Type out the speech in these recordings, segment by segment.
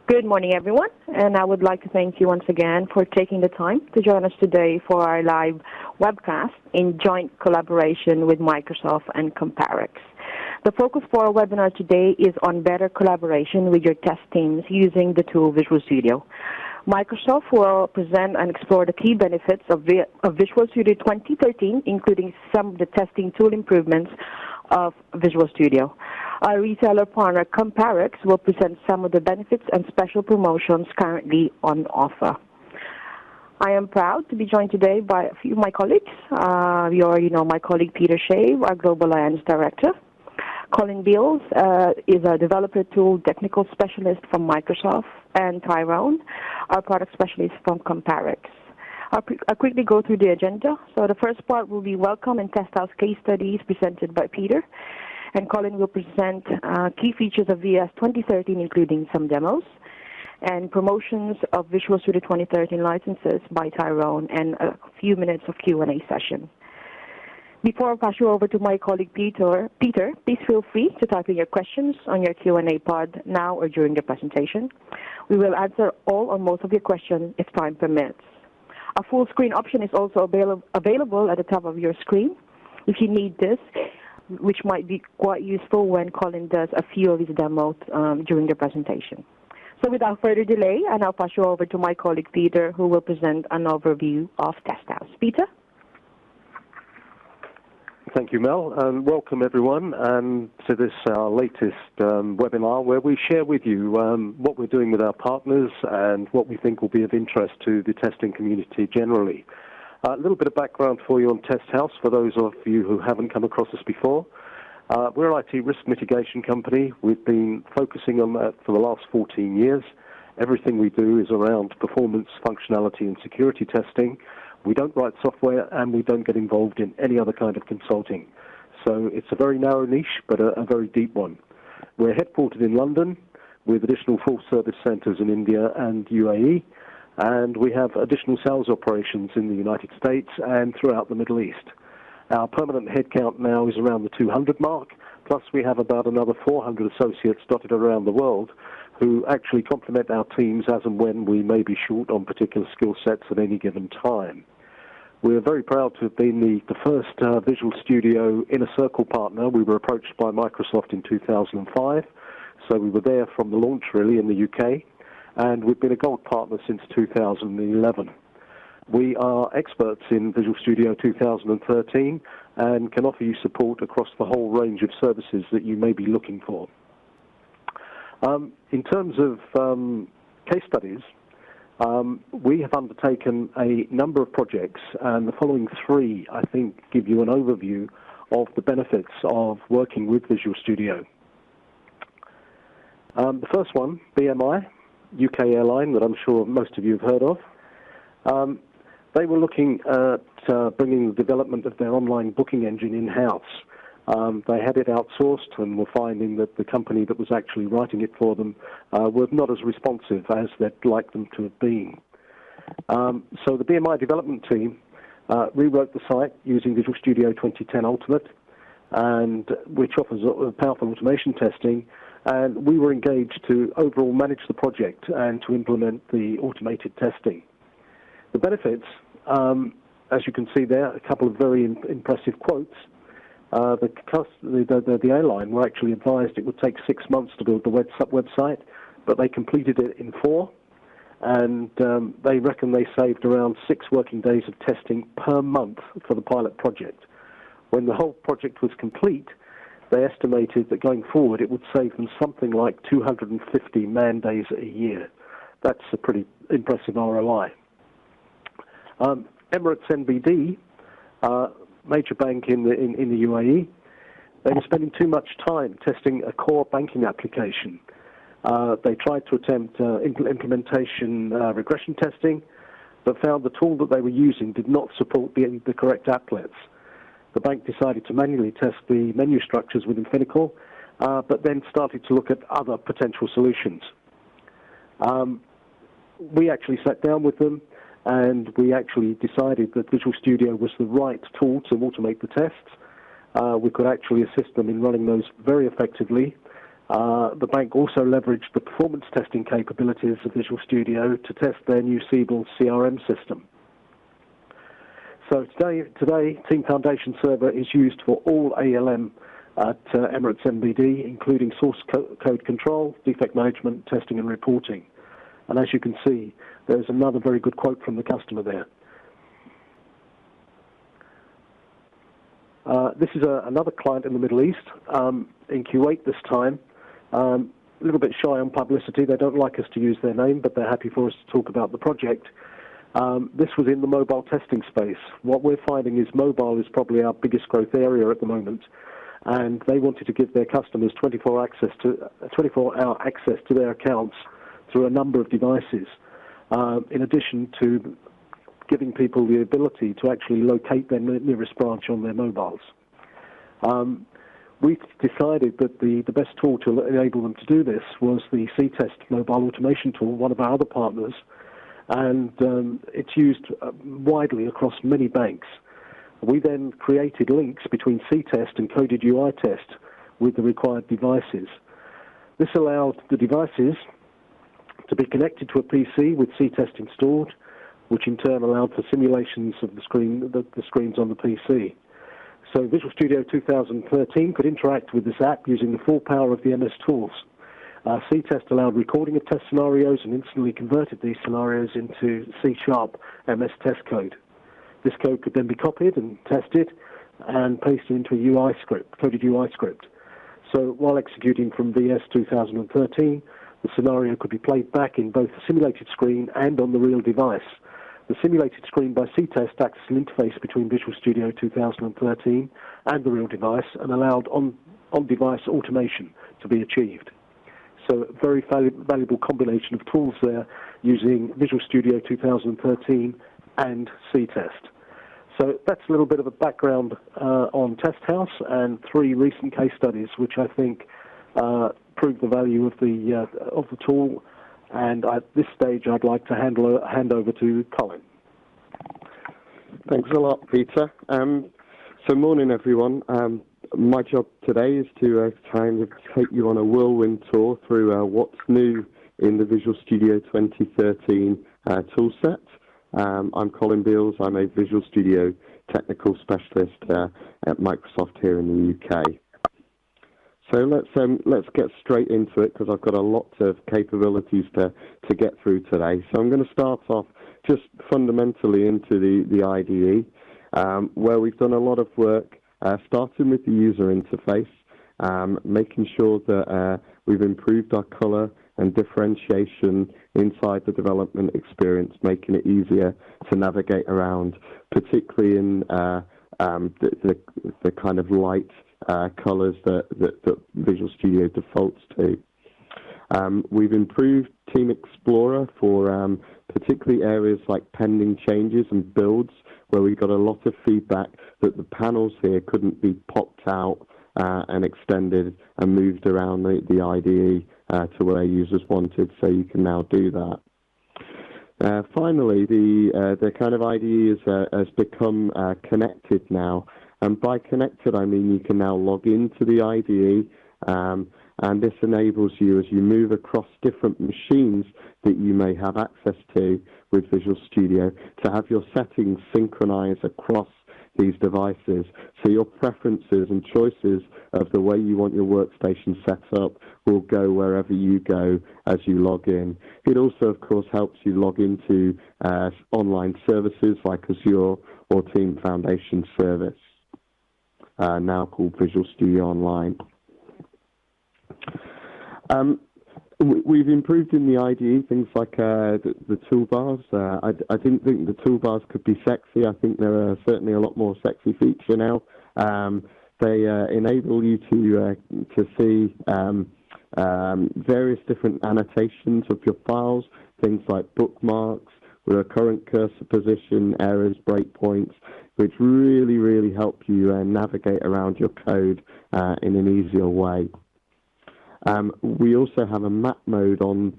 Good morning, everyone, and I would like to thank you once again for taking the time to join us today for our live webcast in joint collaboration with Microsoft and Comparex. The focus for our webinar today is on better collaboration with your test teams using the tool Visual Studio. Microsoft will present and explore the key benefits of Visual Studio 2013, including some of the testing tool improvements of Visual Studio. Our reseller partner, Comparex, will present some of the benefits and special promotions currently on offer. I am proud to be joined today by a few of my colleagues. My colleague Peter Shave, our Global Alliance Director. Colin Beals is a developer tool technical specialist from Microsoft, and Tyrone, our product specialist from Comparex. I'll quickly go through the agenda. So the first part will be welcome and test house case studies presented by Peter. And Colin will present key features of VS 2013, including some demos, and promotions of Visual Studio 2013 licenses by Tyrone, and a few minutes of Q&A session. Before I pass you over to my colleague Peter, please feel free to type in your questions on your Q&A pod now or during the presentation. We will answer all or most of your questions if time permits. A full screen option is also available at the top of your screen if you need this, which might be quite useful when Colin does a few of his demos during the presentation. So without further delay, I now pass you over to my colleague Peter, who will present an overview of Test House. Peter? Thank you, Mel, and welcome everyone to this our latest webinar where we share with you what we're doing with our partners and what we think will be of interest to the testing community generally. A little bit of background for you on Test House for those of you who haven't come across us before. We're an IT risk mitigation company. We've been focusing on that for the last 14 years. Everything we do is around performance, functionality, and security testing. We don't write software, and we don't get involved in any other kind of consulting. So it's a very narrow niche, but a very deep one. We're headquartered in London with additional full service centers in India and UAE. And we have additional sales operations in the United States and throughout the Middle East. Our permanent headcount now is around the 200 mark, plus we have about another 400 associates dotted around the world who actually complement our teams as and when we may be short on particular skill sets at any given time. We're very proud to have been the first Visual Studio Inner Circle partner. We were approached by Microsoft in 2005, so we were there from the launch really in the UK. And we've been a gold partner since 2011. We are experts in Visual Studio 2013 and can offer you support across the whole range of services that you may be looking for. In terms of case studies, we have undertaken a number of projects, and the following three, I think, give you an overview of the benefits of working with Visual Studio. The first one, BMI. UK airline that I'm sure most of you have heard of. They were looking at bringing the development of their online booking engine in-house. They had it outsourced and were finding that the company that was actually writing it for them were not as responsive as they'd like them to have been. So the BMI development team rewrote the site using Visual Studio 2010 Ultimate, and which offers powerful automation testing. And we were engaged to overall manage the project and to implement the automated testing. The benefits, as you can see there, a couple of very impressive quotes. The airline were actually advised it would take 6 months to build the website, but they completed it in 4. And they reckon they saved around 6 working days of testing per month for the pilot project. When the whole project was complete, they estimated that going forward it would save them something like 250 man days a year. That's a pretty impressive ROI. Emirates NBD, major bank in the UAE, they were spending too much time testing a core banking application. They tried to attempt implementation regression testing, but found the tool that they were using did not support the correct applets. The bank decided to manually test the menu structures within Finacle, but then started to look at other potential solutions. We actually sat down with them, and we actually decided that Visual Studio was the right tool to automate the tests. We could actually assist them in running those very effectively, The bank also leveraged the performance testing capabilities of Visual Studio to test their new Siebel CRM system. So today, Team Foundation Server is used for all ALM at Emirates NBD, including source code control, defect management, testing and reporting. And as you can see, there's another very good quote from the customer there. This is another client in the Middle East, in Kuwait this time. A little bit shy on publicity. They don't like us to use their name, but they're happy for us to talk about the project. This was in the mobile testing space. What we're finding is mobile is probably our biggest growth area at the moment, and they wanted to give their customers 24-hour access to their accounts through a number of devices, in addition to giving people the ability to actually locate their nearest branch on their mobiles. We decided that the best tool to enable them to do this was the C-Test mobile automation tool, one of our other partners, and it's used widely across many banks. We then created links between C-Test and Coded UI Test with the required devices. This allowed the devices to be connected to a PC with C-Test installed, which in turn allowed for simulations of the screens on the PC. So Visual Studio 2013 could interact with this app using the full power of the MS tools. C-Test allowed recording of test scenarios and instantly converted these scenarios into C# MS test code. This code could then be copied and tested and pasted into a UI script, coded UI script. So while executing from VS 2013, the scenario could be played back in both the simulated screen and on the real device. The simulated screen by C-Test acts as an interface between Visual Studio 2013 and the real device and allowed on-device automation to be achieved. So a very valuable combination of tools there using Visual Studio 2013 and C-Test. So that's a little bit of a background on Test House and 3 recent case studies which I think prove the value of the tool. And at this stage, I'd like to hand over to Colin. Thanks a lot, Peter. So morning, everyone. My job today is to kind of take you on a whirlwind tour through what's new in the Visual Studio 2013 toolset. I'm Colin Beals. I'm a Visual Studio technical specialist at Microsoft here in the UK. So let's get straight into it because I've got a lot of capabilities to get through today. So I'm going to start off just fundamentally into the IDE, where we've done a lot of work, starting with the user interface, making sure that we've improved our color and differentiation inside the development experience, making it easier to navigate around, particularly in the kind of light colors that Visual Studio defaults to. We've improved Team Explorer for particularly areas like pending changes and builds, where we got a lot of feedback that the panels here couldn't be popped out and extended and moved around the IDE to where users wanted, so you can now do that. Finally, the kind of IDE has become connected now. And by connected, I mean you can now log into the IDE, and this enables you, as you move across different machines that you may have access to with Visual Studio, to have your settings synchronize across these devices. So your preferences and choices of the way you want your workstation set up will go wherever you go as you log in. It also, of course, helps you log into online services like Azure or Team Foundation Service, now called Visual Studio Online. We've improved in the IDE things like the toolbars. I didn't think the toolbars could be sexy. I think there are certainly a lot more sexy feature now. They enable you to see various different annotations of your files, things like bookmarks, with a current cursor position, errors, breakpoints, which really, really help you navigate around your code in an easier way. We also have a map mode on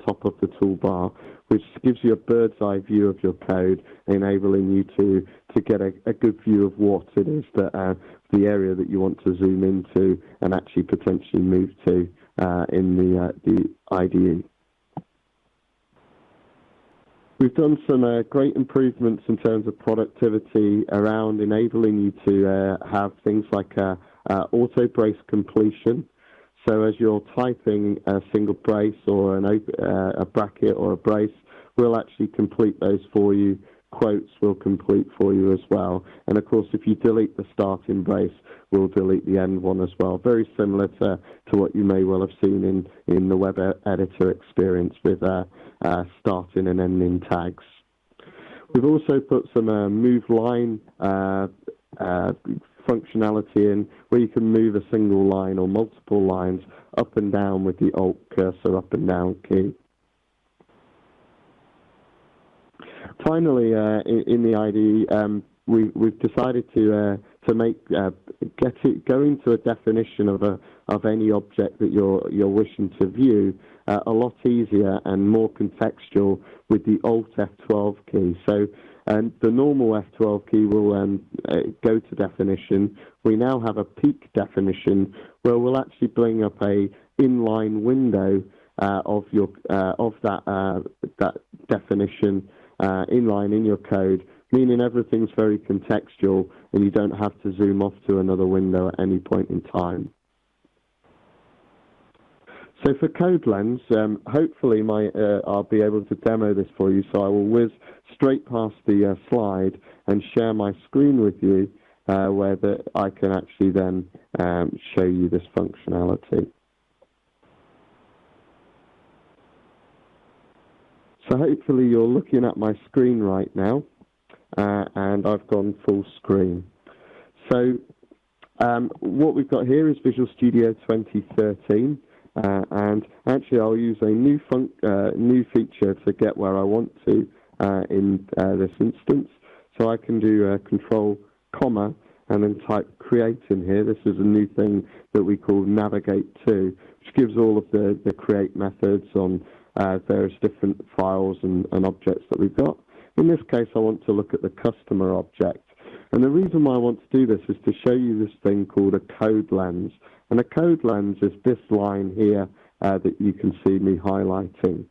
top of the toolbar, which gives you a bird's eye view of your code, enabling you to get a good view of what it is that the area that you want to zoom into and actually potentially move to in the IDE. We've done some great improvements in terms of productivity around enabling you to have things like auto brace completion. So as you're typing a single brace or a bracket or a brace, we'll actually complete those for you. Quotes will complete for you as well. And of course, if you delete the starting brace, we'll delete the end one as well. Very similar to what you may well have seen in the web editor experience with starting and ending tags. We've also put some move line functionality in where you can move a single line or multiple lines up and down with the Alt cursor up and down key. Finally, in the IDE, we've decided to go into a definition of any object that you're wishing to view a lot easier and more contextual with the Alt F12 key. So the normal F12 key will go to definition. We now have a peak definition where we'll actually bring up a inline window of that definition inline in your code, meaning everything's very contextual and you don't have to zoom off to another window at any point in time. So for CodeLens, hopefully I'll be able to demo this for you, so I will whiz straight past the slide and share my screen with you where I can actually then show you this functionality. So hopefully you're looking at my screen right now, and I've gone full screen. So what we've got here is Visual Studio 2013, and actually I'll use a new feature to get where I want to in this instance. So I can do Control, comma, and then type create in here. This is a new thing that we call navigate to, which gives all of the create methods on various different files and objects that we've got. In this case, I want to look at the customer object. And the reason why I want to do this is to show you this thing called a code lens. And a code lens is this line here that you can see me highlighting.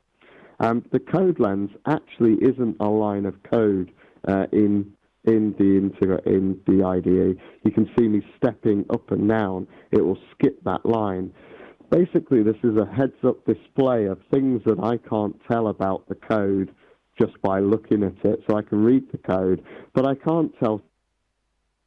The code lens actually isn't a line of code in the IDE. You can see me stepping up and down. It will skip that line. Basically, this is a heads-up display of things that I can't tell about the code just by looking at it. So I can read the code, but I can't tell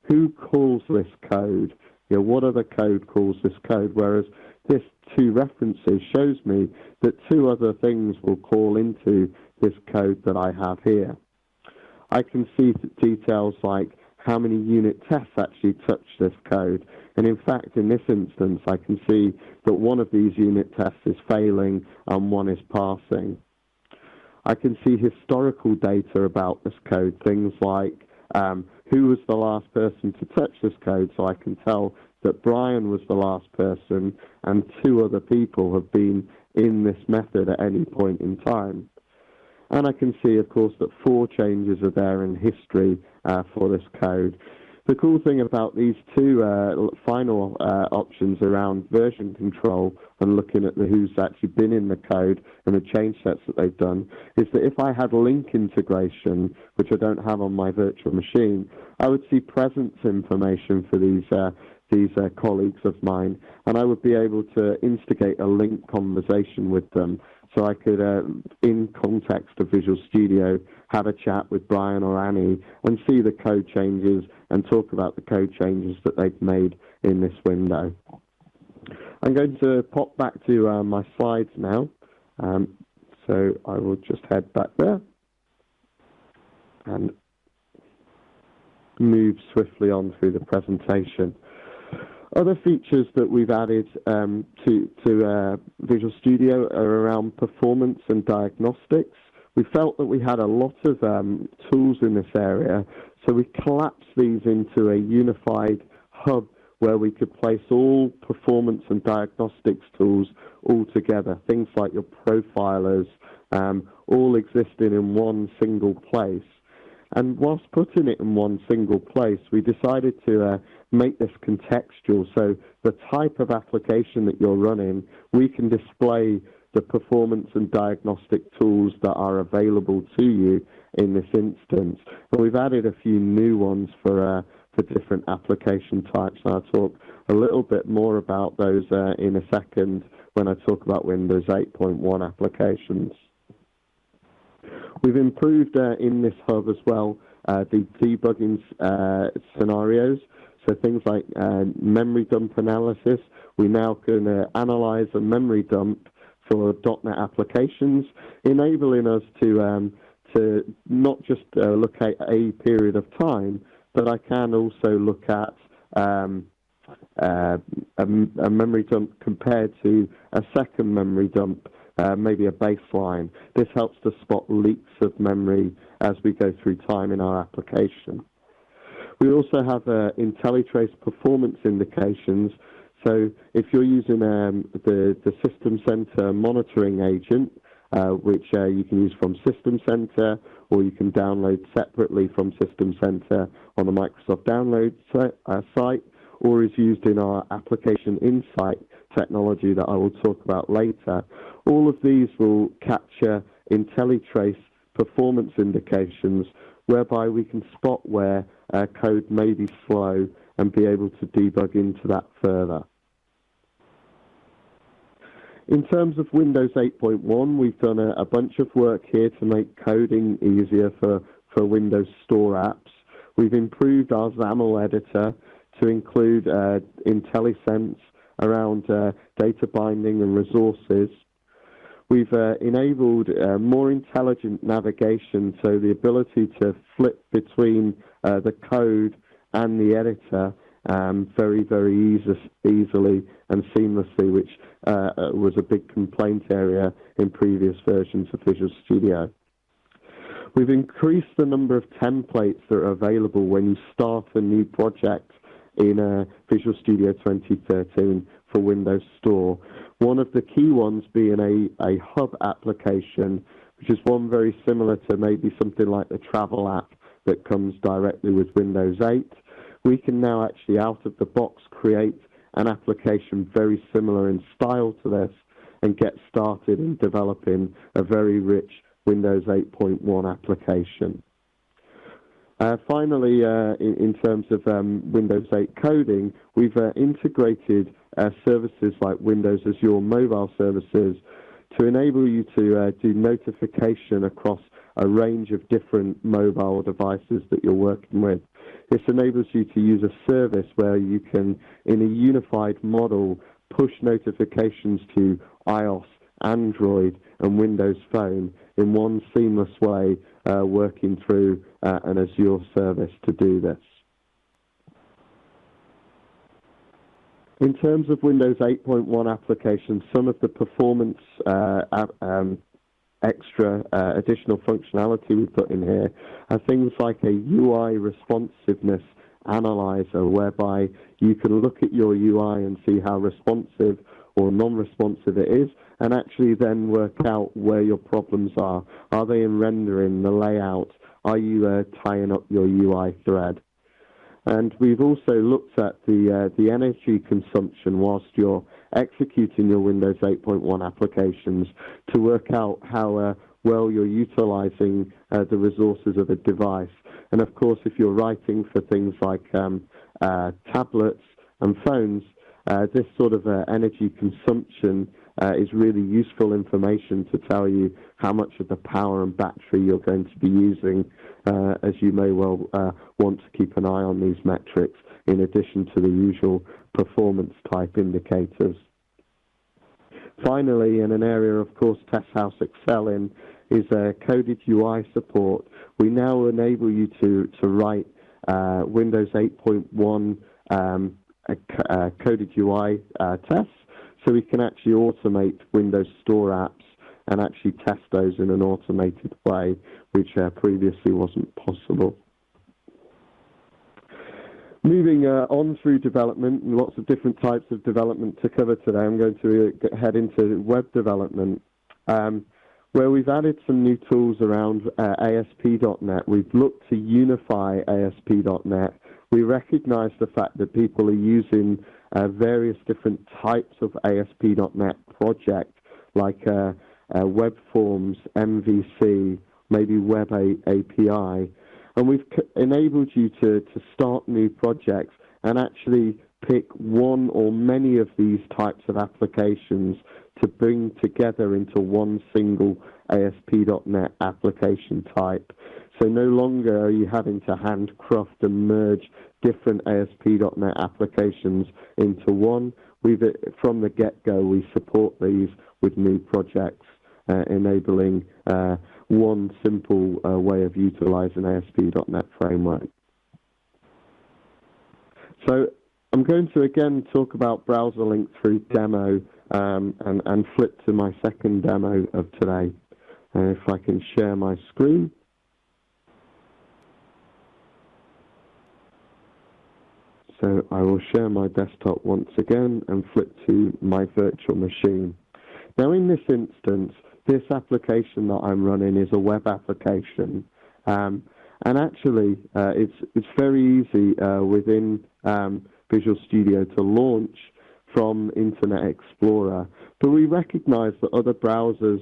who calls this code. What other code calls this code? Whereas this two references shows me that two other things will call into this code that I have here. I can see details like how many unit tests actually touch this code. And in fact, in this instance, I can see that one of these unit tests is failing and one is passing. I can see historical data about this code, things like who was the last person to touch this code, so I can tell that Brian was the last person and two other people have been in this method at any point in time. And I can see, of course, that 4 changes are there in history for this code. The cool thing about these two final options around version control and looking at who's actually been in the code and the change sets that they've done is that if I had link integration, which I don't have on my virtual machine, I would see presence information for these colleagues of mine, and I would be able to instigate a link conversation with them. So I could, in context of Visual Studio, have a chat with Brian or Annie and see the code changes and talk about the code changes that they've made in this window. I'm going to pop back to my slides now. So I will just head back there and move swiftly on through the presentation. Other features that we've added to Visual Studio are around performance and diagnostics. We felt that we had a lot of tools in this area, so we collapsed these into a unified hub where we could place all performance and diagnostics tools all together, things like your profilers, all existing in one single place. And whilst putting it in one single place, we decided to make this contextual. So the type of application that you're running, we can display the performance and diagnostic tools that are available to you in this instance. And we've added a few new ones for different application types. And I'll talk a little bit more about those in a second when I talk about Windows 8.1 applications. We've improved in this hub as well the debugging scenarios. So things like memory dump analysis. We now can analyze a memory dump for .NET applications, enabling us to not just look at a period of time, but I can also look at a memory dump compared to a second memory dump, maybe a baseline. This helps to spot leaks of memory as we go through time in our application. We also have IntelliTrace performance indications. So if you're using the System Center monitoring agent, which you can use from System Center, or you can download separately from System Center on the Microsoft Download site, or is used in our Application Insight technology that I will talk about later. All of these will capture IntelliTrace performance indications, whereby we can spot where code may be slow and be able to debug into that further. In terms of Windows 8.1, we've done a bunch of work here to make coding easier for Windows Store apps. We've improved our XAML editor to include IntelliSense around data binding and resources. We've enabled more intelligent navigation, so the ability to flip between the code and the editor very, very easily and seamlessly, which was a big complaint area in previous versions of Visual Studio. We've increased the number of templates that are available when you start a new project in Visual Studio 2013 for Windows Store. One of the key ones being a hub application, which is one very similar to maybe something like the travel app that comes directly with Windows 8. We can now actually, out of the box, create an application very similar in style to this and get started in developing a very rich Windows 8.1 application. Finally, in terms of Windows 8 coding, we've integrated services like Windows Azure Mobile Services to enable you to do notification across a range of different mobile devices that you're working with. This enables you to use a service where you can, in a unified model, push notifications to iOS, Android, and Windows Phone in one seamless way, working through an Azure service to do this. In terms of Windows 8.1 applications, some of the performance extra additional functionality we put in here are things like a UI responsiveness analyzer, whereby you can look at your UI and see how responsive or non-responsive it is, and actually then work out where your problems are. Are they in rendering, the layout? Are you tying up your UI thread? And we've also looked at the energy consumption whilst you're executing your Windows 8.1 applications to work out how well you're utilizing the resources of a device. And of course, if you're writing for things like tablets and phones, this sort of energy consumption is really useful information to tell you how much of the power and battery you're going to be using, as you may well want to keep an eye on these metrics in addition to the usual performance type indicators. Finally, in an area, of course, Test House excel in, is coded UI support. We now enable you to write Windows 8.1 coded UI tests, so we can actually automate Windows Store apps and actually test those in an automated way, which previously wasn't possible. Moving on through development, and lots of different types of development to cover today. I'm going to head into web development, where we've added some new tools around ASP.NET. We've looked to unify ASP.NET. We recognize the fact that people are using various different types of ASP.NET project, like web forms, MVC, maybe web API. And we've enabled you to start new projects and actually pick one or many of these types of applications to bring together into one single ASP.NET application type. So no longer are you having to handcraft and merge different ASP.NET applications into one. From the get-go, we support these with new projects, enabling one simple way of utilizing ASP.NET Framework. So I'm going to again talk about browser link through demo and flip to my second demo of today. And if I can share my screen. So I will share my desktop once again and flip to my virtual machine. Now in this instance, this application that I'm running is a web application. And actually, it's very easy within Visual Studio to launch from Internet Explorer. But we recognize that other browsers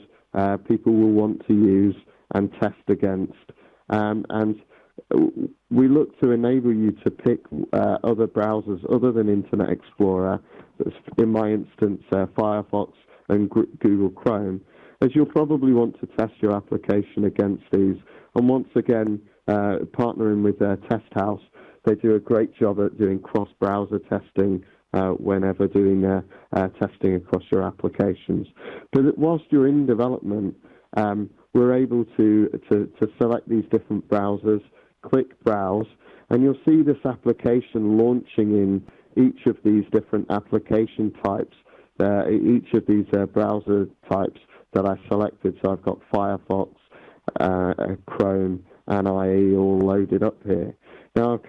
people will want to use and test against. And we look to enable you to pick other browsers other than Internet Explorer, in my instance, Firefox and Google Chrome, as you'll probably want to test your application against these. And once again, partnering with Test House, they do a great job at doing cross-browser testing whenever doing testing across your applications. But whilst you're in development, we're able to select these different browsers, click Browse, and you'll see this application launching in each of these different application types, each of these browser types that I selected. So I've got Firefox, Chrome, and IE all loaded up here. Now, of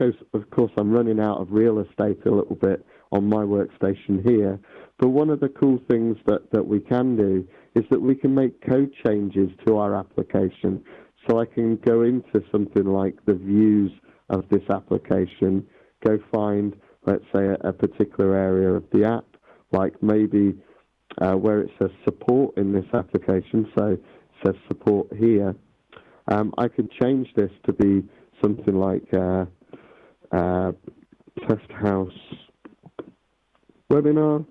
course, I'm running out of real estate a little bit on my workstation here, but one of the cool things that we can do is that we can make code changes to our application. So I can go into something like the views of this application, go find, let's say, a particular area of the app, like maybe where it says support in this application, so it says support here. I could change this to be something like Test House Webinar.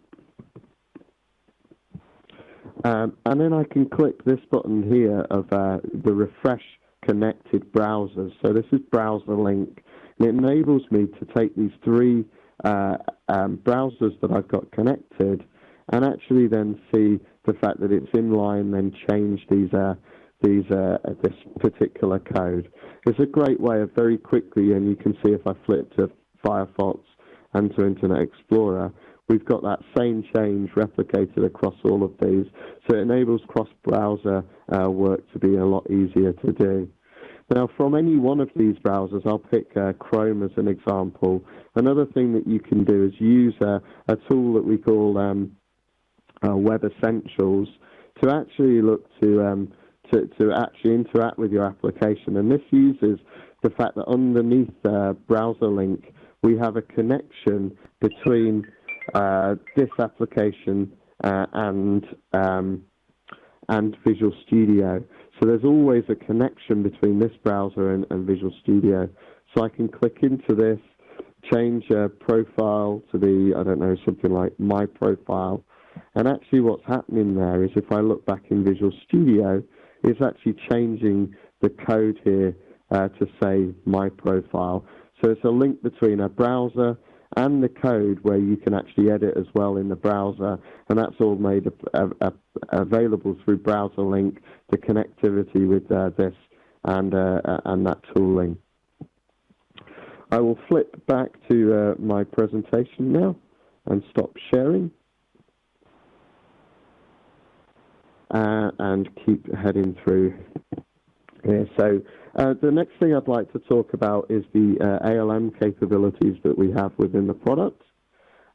And then I can click this button here of the Refresh Connected Browsers. So this is Browser Link. And it enables me to take these three browsers that I've got connected and actually then see the fact that it's in line, then change this particular code. It's a great way of very quickly, and you can see if I flip to Firefox and to Internet Explorer, we've got that same change replicated across all of these. So it enables cross-browser work to be a lot easier to do. Now, from any one of these browsers, I'll pick Chrome as an example. Another thing that you can do is use a tool that we call Web Essentials to actually look to actually interact with your application. And this uses the fact that underneath Browser Link, we have a connection between this application and Visual Studio. So there's always a connection between this browser and Visual Studio. So I can click into this, change a profile to be, I don't know, something like My Profile. And actually what's happening there is if I look back in Visual Studio, it's actually changing the code here to say My Profile. So it's a link between a browser and the code where you can actually edit as well in the browser, and that's all made available through Browser Link, the connectivity with this and that tooling. I will flip back to my presentation now and stop sharing and keep heading through here. So The next thing I'd like to talk about is the ALM capabilities that we have within the product.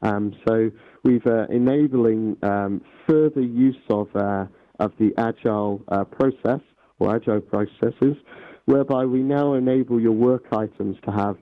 So we've enabling further use of the agile process or agile processes, whereby we now enable your work items to have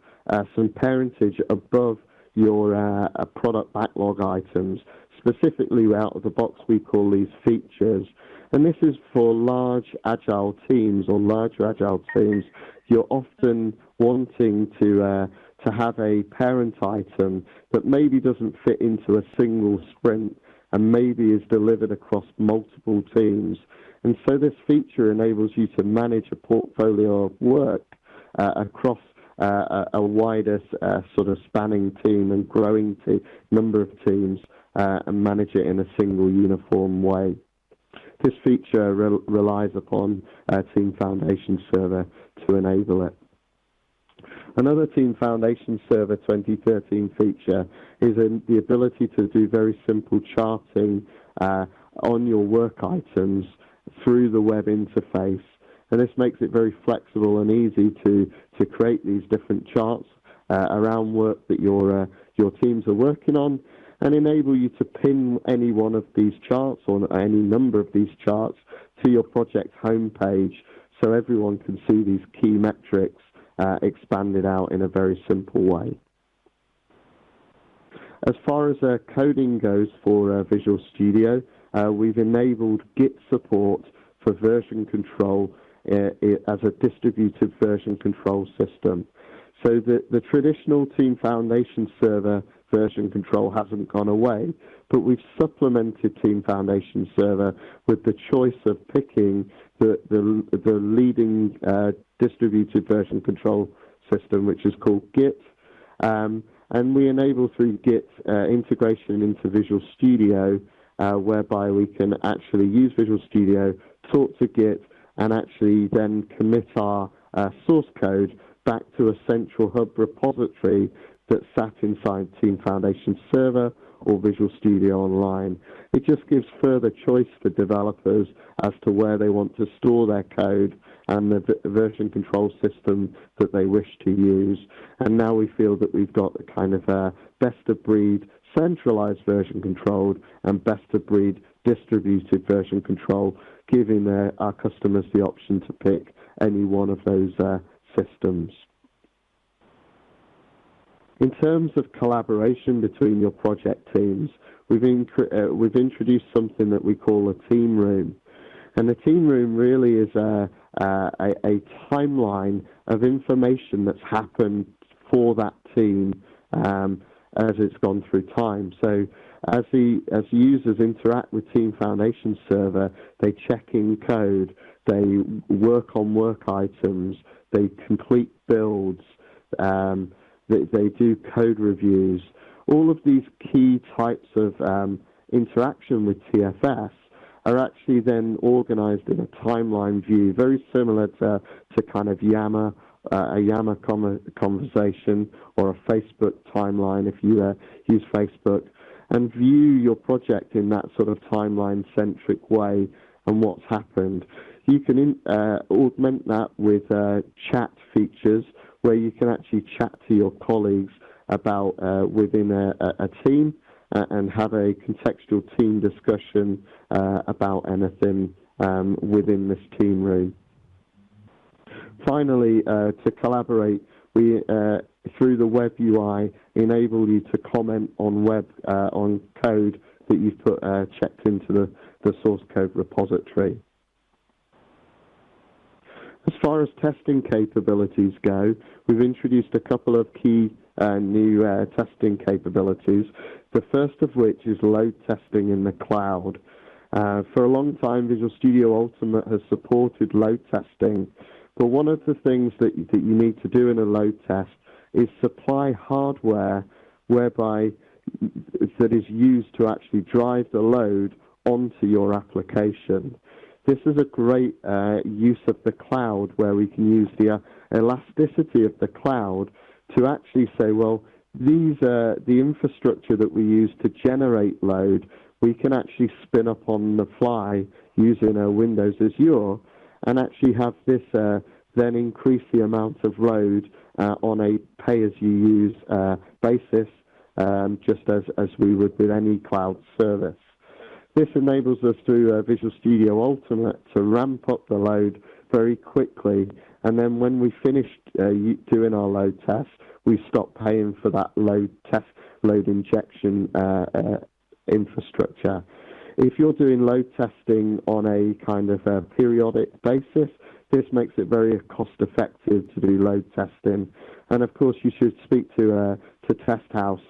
some parentage above your product backlog items. Specifically, out of the box, we call these features. And this is for large agile teams or larger agile teams. You're often wanting to have a parent item that maybe doesn't fit into a single sprint and maybe is delivered across multiple teams. And so this feature enables you to manage a portfolio of work across a wider sort of spanning team and growing number of teams and manage it in a single uniform way. This feature relies upon Team Foundation Server to enable it. Another Team Foundation Server 2013 feature is the ability to do very simple charting on your work items through the web interface. And this makes it very flexible and easy to create these different charts around work that your teams are working on, and enable you to pin any one of these charts or any number of these charts to your project homepage so everyone can see these key metrics expanded out in a very simple way. As far as coding goes for Visual Studio, we've enabled Git support for version control as a distributed version control system. So the traditional Team Foundation Server version control hasn't gone away, but we've supplemented Team Foundation Server with the choice of picking the leading distributed version control system, which is called Git. And we enable through Git integration into Visual Studio, whereby we can actually use Visual Studio, talk to Git, and actually then commit our source code back to a central hub repository that sat inside Team Foundation Server or Visual Studio Online. It just gives further choice for developers as to where they want to store their code and the version control system that they wish to use. And now we feel that we've got a kind of best-of-breed centralized version control and best-of-breed distributed version control, giving our customers the option to pick any one of those systems. In terms of collaboration between your project teams, we've introduced something that we call a team room. And the team room really is a timeline of information that's happened for that team as it's gone through time. So as users interact with Team Foundation Server, they check in code, they work on work items, they complete builds, they do code reviews. All of these key types of interaction with TFS are actually then organized in a timeline view, very similar to kind of Yammer, a Yammer conversation or a Facebook timeline if you use Facebook, and view your project in that sort of timeline-centric way and what's happened. You can augment that with chat features where you can actually chat to your colleagues about within a team and have a contextual team discussion about anything within this team room. Finally, to collaborate, we through the web UI enable you to comment on on code that you've put checked into the source code repository. As far as testing capabilities go, we've introduced a couple of key new testing capabilities, the first of which is load testing in the cloud. For a long time, Visual Studio Ultimate has supported load testing, but one of the things that you need to do in a load test is supply hardware whereby that is used to actually drive the load onto your application. This is a great use of the cloud where we can use the elasticity of the cloud to actually say, well, these the infrastructure that we use to generate load, we can actually spin up on the fly using Windows Azure and actually have this then increase the amount of load on a pay-as-you-use basis, just as we would with any cloud service. This enables us through Visual Studio Ultimate to ramp up the load very quickly, and then when we finished doing our load tests, we stop paying for that load injection infrastructure. If you're doing load testing on a kind of a periodic basis, this makes it very cost effective to do load testing. And of course, you should speak to Test House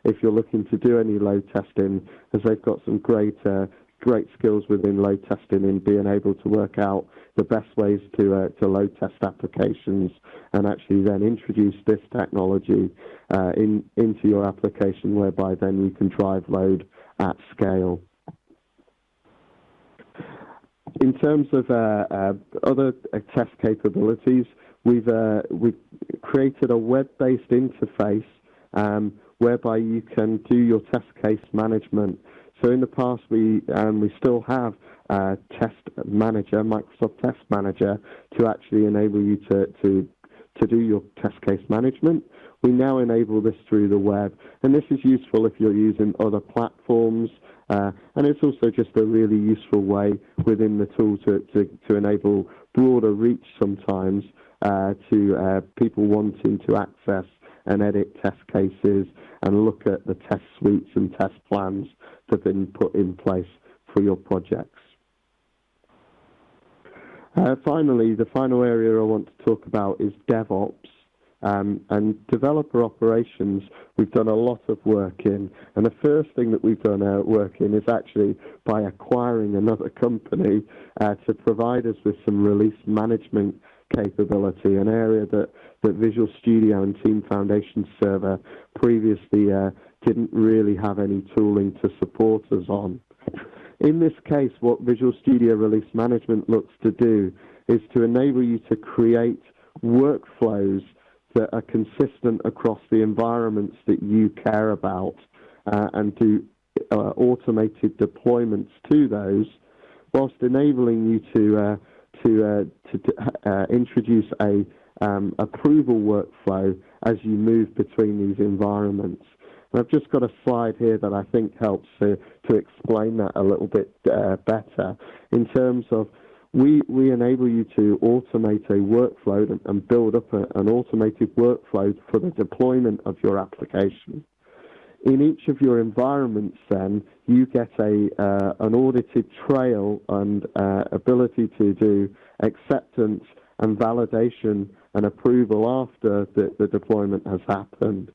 if you're looking to do any load testing, as they've got some great skills within load testing in being able to work out the best ways to load test applications and actually then introduce this technology into your application, whereby then you can drive load at scale. In terms of other test capabilities, we've created a web-based interface whereby you can do your test case management. So in the past, we still have Test Manager, Microsoft Test Manager, to actually enable you to do your test case management. We now enable this through the web, and this is useful if you're using other platforms, and it's also just a really useful way within the tool to enable broader reach sometimes to people wanting to access and edit test cases and look at the test suites and test plans that have been put in place for your projects. Finally, the final area I want to talk about is DevOps. And developer operations, we've done a lot of work in. And the first thing that we've done work in is actually by acquiring another company to provide us with some release management capability, an area that Visual Studio and Team Foundation Server previously didn't really have any tooling to support us on. In this case, what Visual Studio Release Management looks to do is to enable you to create workflows that are consistent across the environments that you care about and do automated deployments to those, whilst enabling you to introduce a approval workflow as you move between these environments. And I've just got a slide here that I think helps to explain that a little bit better in terms of we enable you to automate a workflow and build up an automated workflow for the deployment of your application. In each of your environments, then, you get an audited trail and ability to do acceptance and validation and approval after the deployment has happened.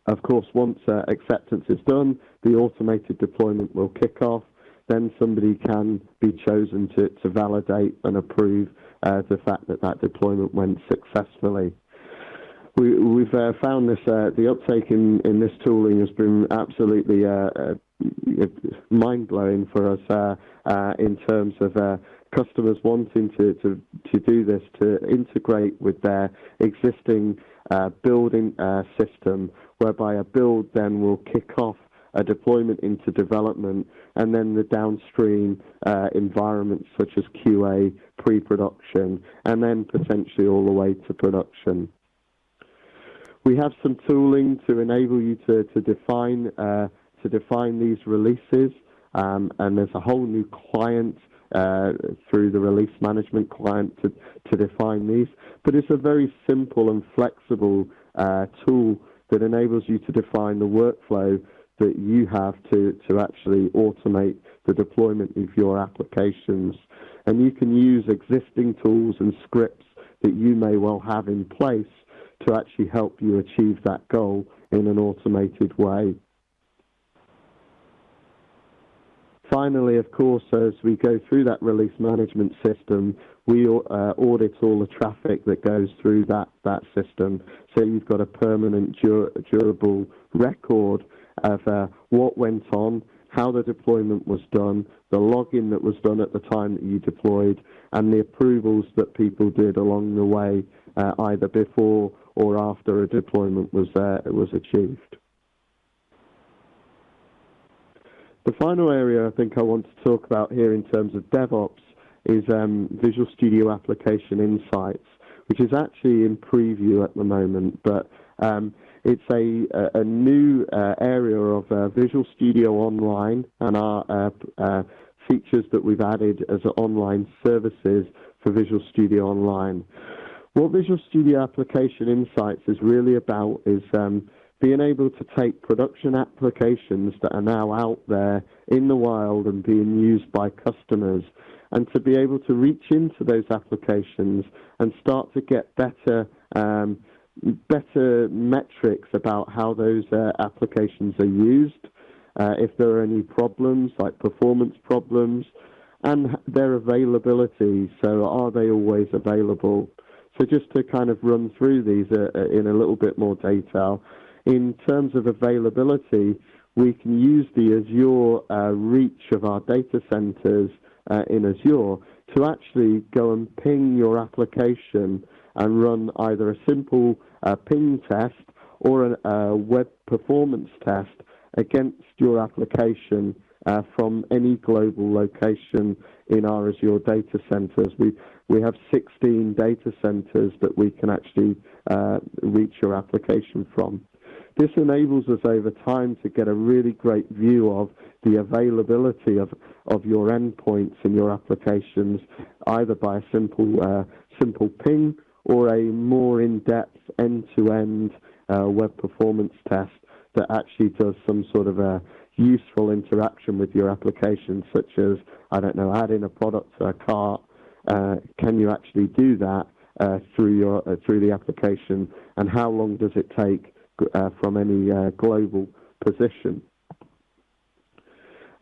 Of course, once acceptance is done, the automated deployment will kick off. Then somebody can be chosen to validate and approve the fact that deployment went successfully. We've found this the uptake in this tooling has been absolutely mind-blowing for us in terms of customers wanting to do this, to integrate with their existing building system, whereby a build then will kick off a deployment into development, and then the downstream environments such as QA, pre-production, and then potentially all the way to production. We have some tooling to enable you to define these releases, and there's a whole new client through the release management client to define these. But it's a very simple and flexible tool that enables you to define the workflow that you have to actually automate the deployment of your applications. And you can use existing tools and scripts that you may well have in place to actually help you achieve that goal in an automated way. Finally, of course, as we go through that release management system, we audit all the traffic that goes through that system. So you've got a permanent, durable record of what went on, how the deployment was done, the login that was done at the time that you deployed, and the approvals that people did along the way, either before or after a deployment was achieved. The final area I think I want to talk about here in terms of DevOps is Visual Studio Application Insights, which is actually in preview at the moment, but it's a new area of Visual Studio Online and our features that we've added as online services for Visual Studio Online. What Visual Studio Application Insights is really about is being able to take production applications that are now out there in the wild and being used by customers, and to be able to reach into those applications and start to get better metrics about how those applications are used, if there are any problems like performance problems, and their availability. So are they always available? So just to kind of run through these in a little bit more detail. In terms of availability, we can use the Azure reach of our data centers in Azure to actually go and ping your application and run either a simple ping test or a web performance test against your application from any global location in our Azure data centers. We have 16 data centers that we can actually reach your application from. This enables us over time to get a really great view of the availability of your endpoints in your applications, either by a simple ping or a more in-depth end-to-end web performance test that actually does some sort of a useful interaction with your application, such as, I don't know, adding a product to a cart. Can you actually do that through the application, and how long does it take from any global position?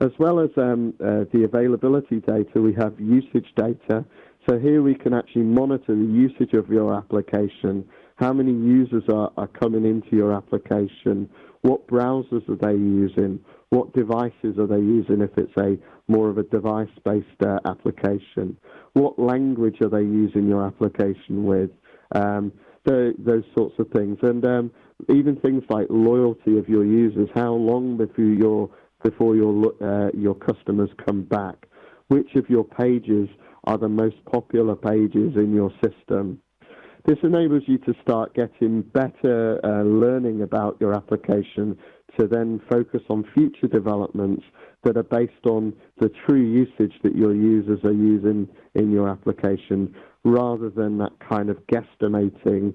As well as the availability data, we have usage data. So here we can actually monitor the usage of your application, how many users are coming into your application, what browsers are they using, what devices are they using if it's a more of a device-based application, what language are they using your application with, those sorts of things. And even things like loyalty of your users, how long before your customers come back, which of your pages are the most popular pages in your system. This enables you to start getting better learning about your application to then focus on future developments that are based on the true usage that your users are using in your application, rather than that kind of guesstimating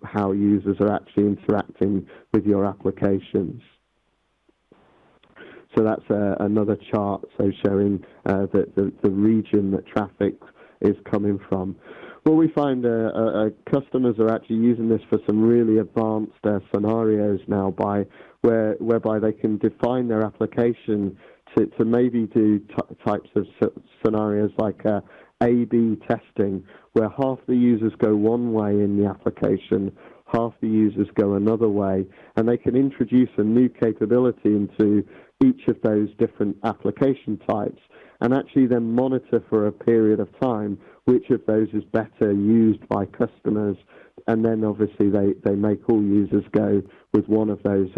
how users are actually interacting with your applications. So that's another chart, so showing the region that traffic is coming from. Well, we find customers are actually using this for some really advanced scenarios now, whereby they can define their application to maybe do types of scenarios like A/B testing, where half the users go one way in the application, half the users go another way, and they can introduce a new capability into each of those different application types, and actually then monitor for a period of time which of those is better used by customers, and then obviously they make all users go with one of those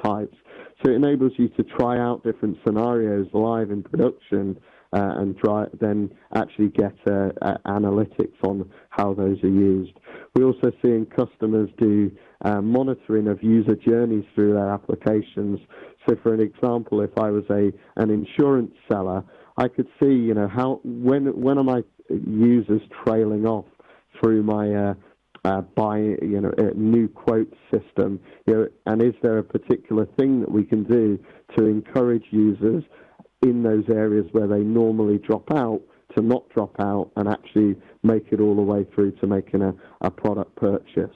types. So it enables you to try out different scenarios live in production and then actually get analytics on how those are used. We're also seeing customers do monitoring of user journeys through their applications. So for an example, if I was an insurance seller, I could see, when are my users trailing off through my new quote system, and is there a particular thing that we can do to encourage users in those areas where they normally drop out to not drop out and actually make it all the way through to making a product purchase.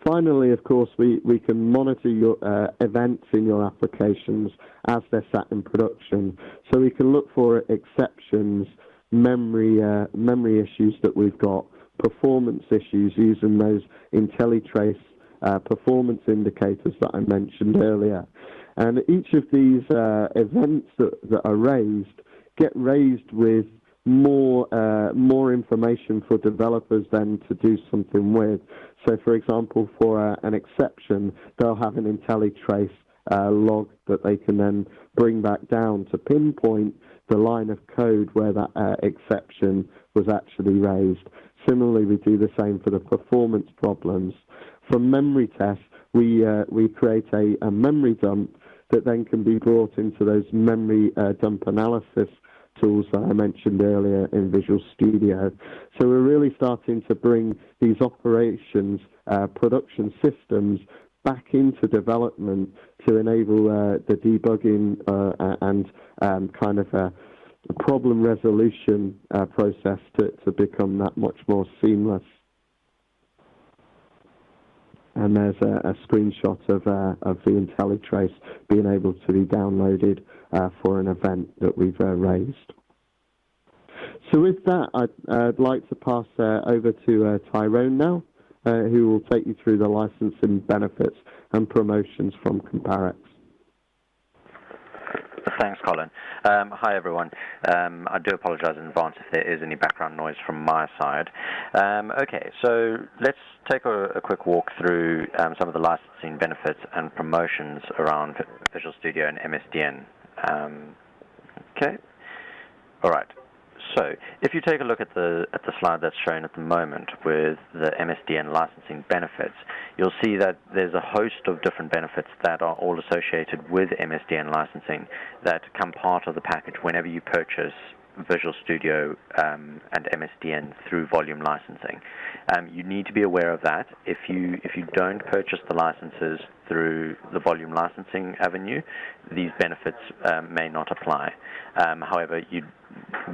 Finally, of course, we can monitor your events in your applications as they're sat in production. So we can look for exceptions, memory issues that we've got, performance issues using those IntelliTrace performance indicators that I mentioned earlier. And each of these events that are raised get raised with more information for developers then to do something with. So, for example, for an exception, they'll have an IntelliTrace log that they can then bring back down to pinpoint the line of code where that exception was actually raised. Similarly, we do the same for the performance problems. For memory tests, we create a memory dump that then can be brought into those memory dump analysis tools that I mentioned earlier in Visual Studio. So we're really starting to bring these operations, production systems back into development to enable the debugging and kind of a problem resolution process to become that much more seamless. And there's a screenshot of the IntelliTrace being able to be downloaded for an event that we've raised. So with that, I'd like to pass over to Tyrone now, who will take you through the licensing benefits and promotions from Comparex. Thanks, Colin. Hi, everyone. I do apologize in advance if there is any background noise from my side. Okay, so let's take a quick walk through some of the licensing benefits and promotions around Visual Studio and MSDN. Okay. All right. So if you take a look at the slide that's shown at the moment with the MSDN licensing benefits, you'll see that there's a host of different benefits that are all associated with MSDN licensing that come part of the package whenever you purchase Visual Studio and MSDN through volume licensing. You need to be aware of that. If you don't purchase the licenses through the volume licensing avenue, these benefits may not apply. However,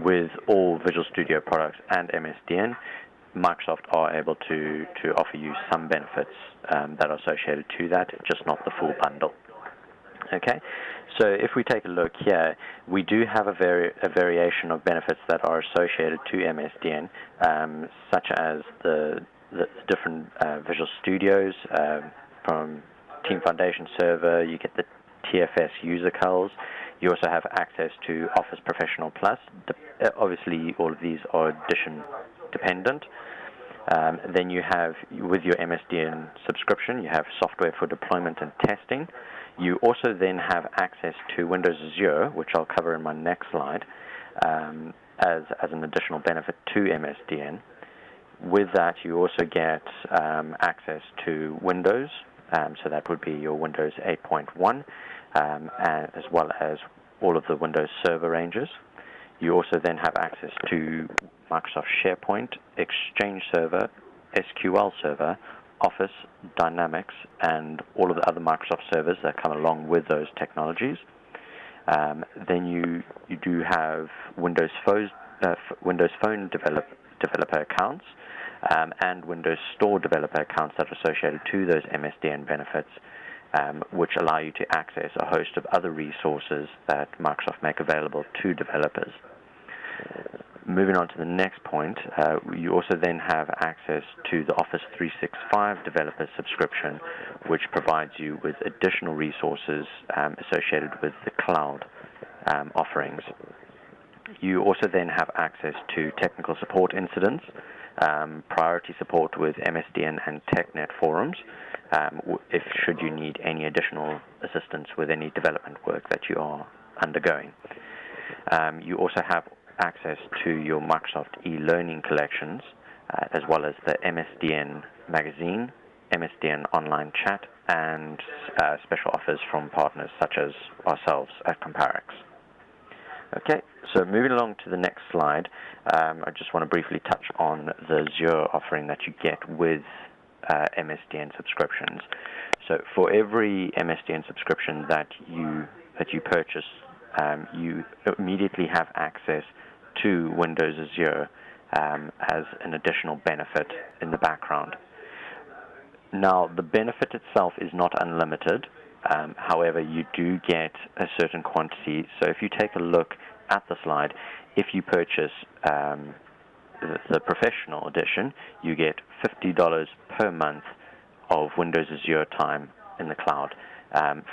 with all Visual Studio products and MSDN, Microsoft are able to offer you some benefits that are associated to that, just not the full bundle. Okay, so if we take a look here, we do have a variation of benefits that are associated to MSDN, such as the different Visual Studios from Team Foundation Server. You get the TFS user calls. You also have access to Office Professional Plus. Obviously, all of these are edition dependent. Then you have, with your MSDN subscription, you have software for deployment and testing. You also then have access to Windows Azure, which I'll cover in my next slide, as an additional benefit to MSDN. With that, you also get access to Windows, so that would be your Windows 8.1, as well as all of the Windows Server ranges. You also then have access to Microsoft SharePoint, Exchange Server, SQL Server, Office, Dynamics, and all of the other Microsoft servers that come along with those technologies. Then you do have Windows Phone developer accounts and Windows Store developer accounts that are associated to those MSDN benefits, which allow you to access a host of other resources that Microsoft make available to developers. Moving on to the next point, you also then have access to the Office 365 developer subscription, which provides you with additional resources associated with the cloud offerings. You also then have access to technical support incidents, priority support with MSDN and TechNet forums, should you need any additional assistance with any development work that you are undergoing. You also have access to your Microsoft e-learning collections, as well as the MSDN magazine, MSDN online chat, and special offers from partners such as ourselves at Comparex. Okay, so moving along to the next slide, I just want to briefly touch on the Azure offering that you get with MSDN subscriptions. So for every MSDN subscription that you purchase, you immediately have access to Windows Azure as an additional benefit in the background. Now, the benefit itself is not unlimited. However, you do get a certain quantity. So if you take a look at the slide, if you purchase the Professional Edition, you get $50 per month of Windows Azure time in the cloud,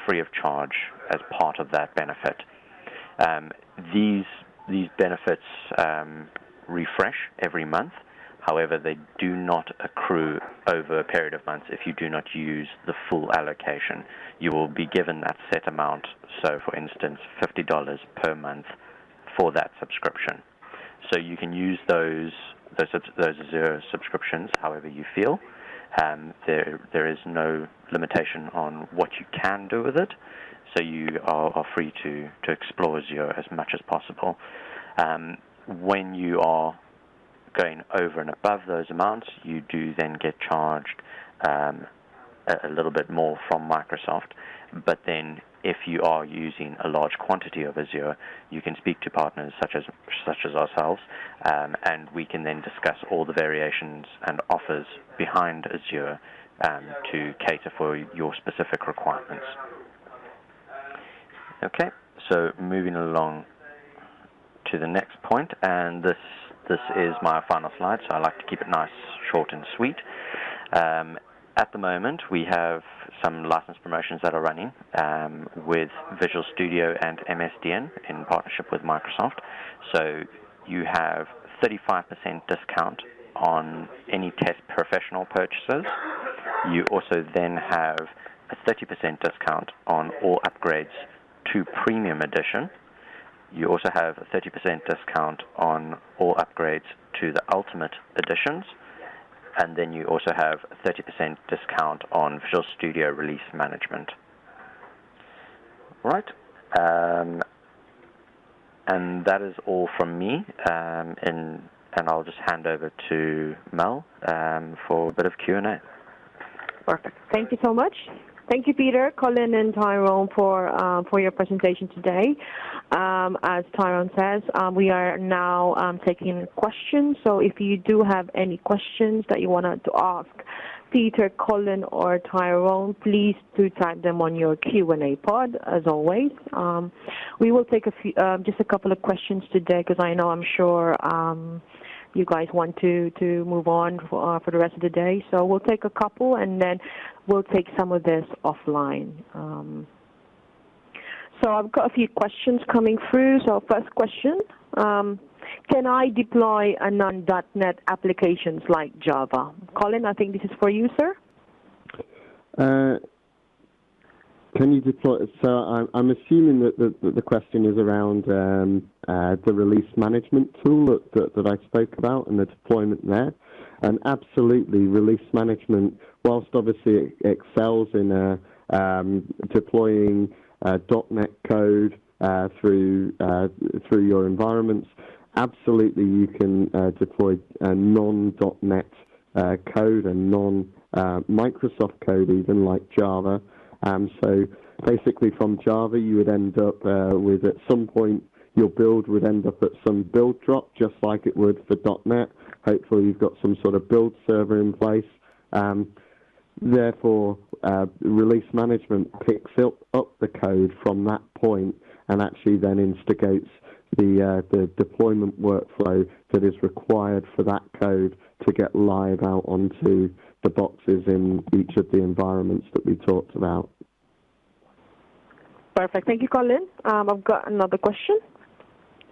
free of charge as part of that benefit. These benefits refresh every month. However, they do not accrue over a period of months if you do not use the full allocation. You will be given that set amount. So, for instance, $50 per month for that subscription. So you can use those Azure subscriptions however you feel. There is no limitation on what you can do with it, so you are free to explore Azure as much as possible. When you are going over and above those amounts, you do then get charged a little bit more from Microsoft. But then if you are using a large quantity of Azure, you can speak to partners such as ourselves, and we can then discuss all the variations and offers behind Azure to cater for your specific requirements. Okay, so moving along to the next point, and this is my final slide, so I like to keep it nice, short and sweet. At the moment, we have some license promotions that are running with Visual Studio and MSDN in partnership with Microsoft. So you have 35% discount on any test professional purchases. You also then have a 30% discount on all upgrades to Premium Edition. You also have a 30% discount on all upgrades to the Ultimate Editions. And then you also have a 30% discount on Visual Studio Release Management. Right, and that is all from me, and I'll just hand over to Mel for a bit of Q&A. Perfect. Thank you so much. Thank you, Peter, Colin, and Tyrone for your presentation today. As Tyrone says, we are now taking questions. So if you do have any questions that you wanted to ask Peter, Colin, or Tyrone, please do type them on your Q&A pod, as always. We will take just a couple of questions today, because I'm sure you guys want to move on for the rest of the day. So we'll take a couple, and then we'll take some of this offline. So I've got a few questions coming through. So first question, can I deploy a non.NET applications like Java? Colin, I think this is for you, sir. Can you deploy? So I'm assuming that the question is around the release management tool that I spoke about and the deployment there. And absolutely, release management, whilst obviously it excels in deploying .NET code through your environments, absolutely you can deploy non.NET code and non-Microsoft code, even like Java. So basically from Java, you would end up with, at some point, your build would end up at some build drop, just like it would for .NET. Hopefully you've got some sort of build server in place. Therefore, release management picks up the code from that point and actually then instigates the deployment workflow that is required for that code to get live out onto the boxes in each of the environments that we talked about. Perfect. Thank you, Colin. I've got another question.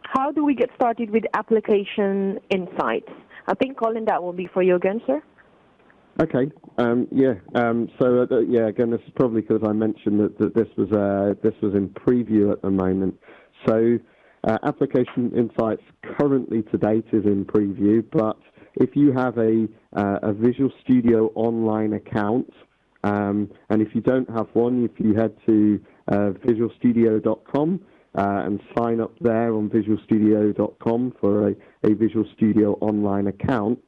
How do we get started with application insights? I think, Colin, that will be for you again, sir. Okay. Again, this is probably because I mentioned that this was in preview at the moment. So application insights currently to date is in preview, but if you have a Visual Studio Online account, and if you don't have one, if you head to visualstudio.com and sign up there on visualstudio.com for a Visual Studio Online account,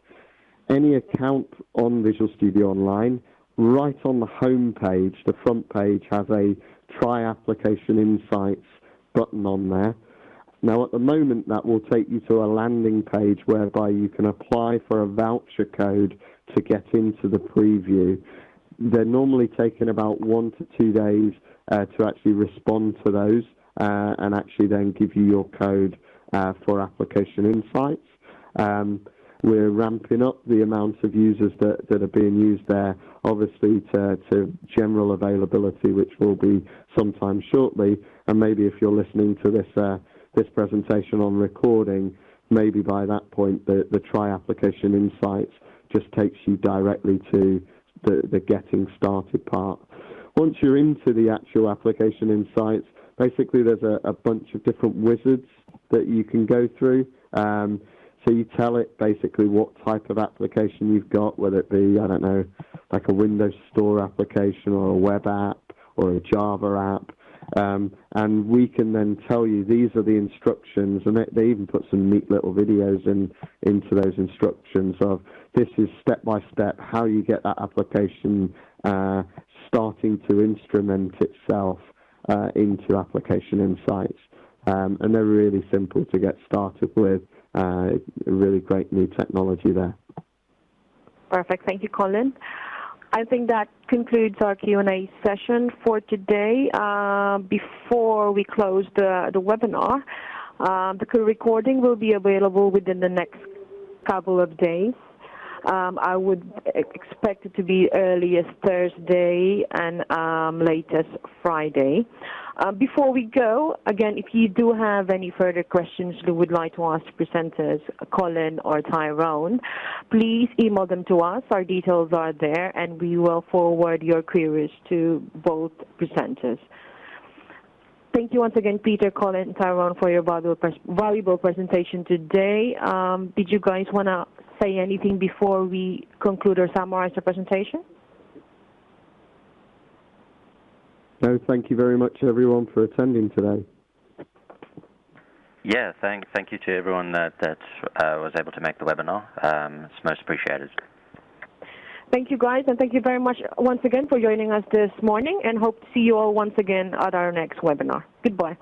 any account on Visual Studio Online, right on the home page, the front page has a Try Application Insights button on there. Now, at the moment, that will take you to a landing page whereby you can apply for a voucher code to get into the preview. They're normally taking about 1 to 2 days to actually respond to those and actually then give you your code for application insights. We're ramping up the amount of users that are being used there, obviously to general availability, which will be sometime shortly. And maybe if you're listening to this presentation on recording, maybe by that point the Try Application Insights just takes you directly to the getting started part. Once you're into the actual application insights, basically there's a bunch of different wizards that you can go through. So you tell it basically what type of application you've got, whether it be, I don't know, like a Windows Store application or a web app or a Java app. And we can then tell you these are the instructions, and they even put some neat little videos into those instructions of this is step-by-step how you get that application starting to instrument itself into application insights. And they're really simple to get started with. Really great new technology there. Perfect. Thank you, Colin. I think that concludes our Q&A session for today. Before we close the webinar, the recording will be available within the next couple of days. I would expect it to be earliest Thursday and latest Friday. Before we go, again, if you do have any further questions you would like to ask presenters, Colin or Tyrone, please email them to us. Our details are there, and we will forward your queries to both presenters. Thank you once again, Peter, Colin, and Tyrone, for your valuable presentation today. Did you guys want to say anything before we conclude or summarize the presentation? No, thank you very much, everyone, for attending today. Yeah, thank you to everyone that was able to make the webinar. It's most appreciated. Thank you, guys, and thank you very much once again for joining us this morning, and hope to see you all once again at our next webinar. Goodbye.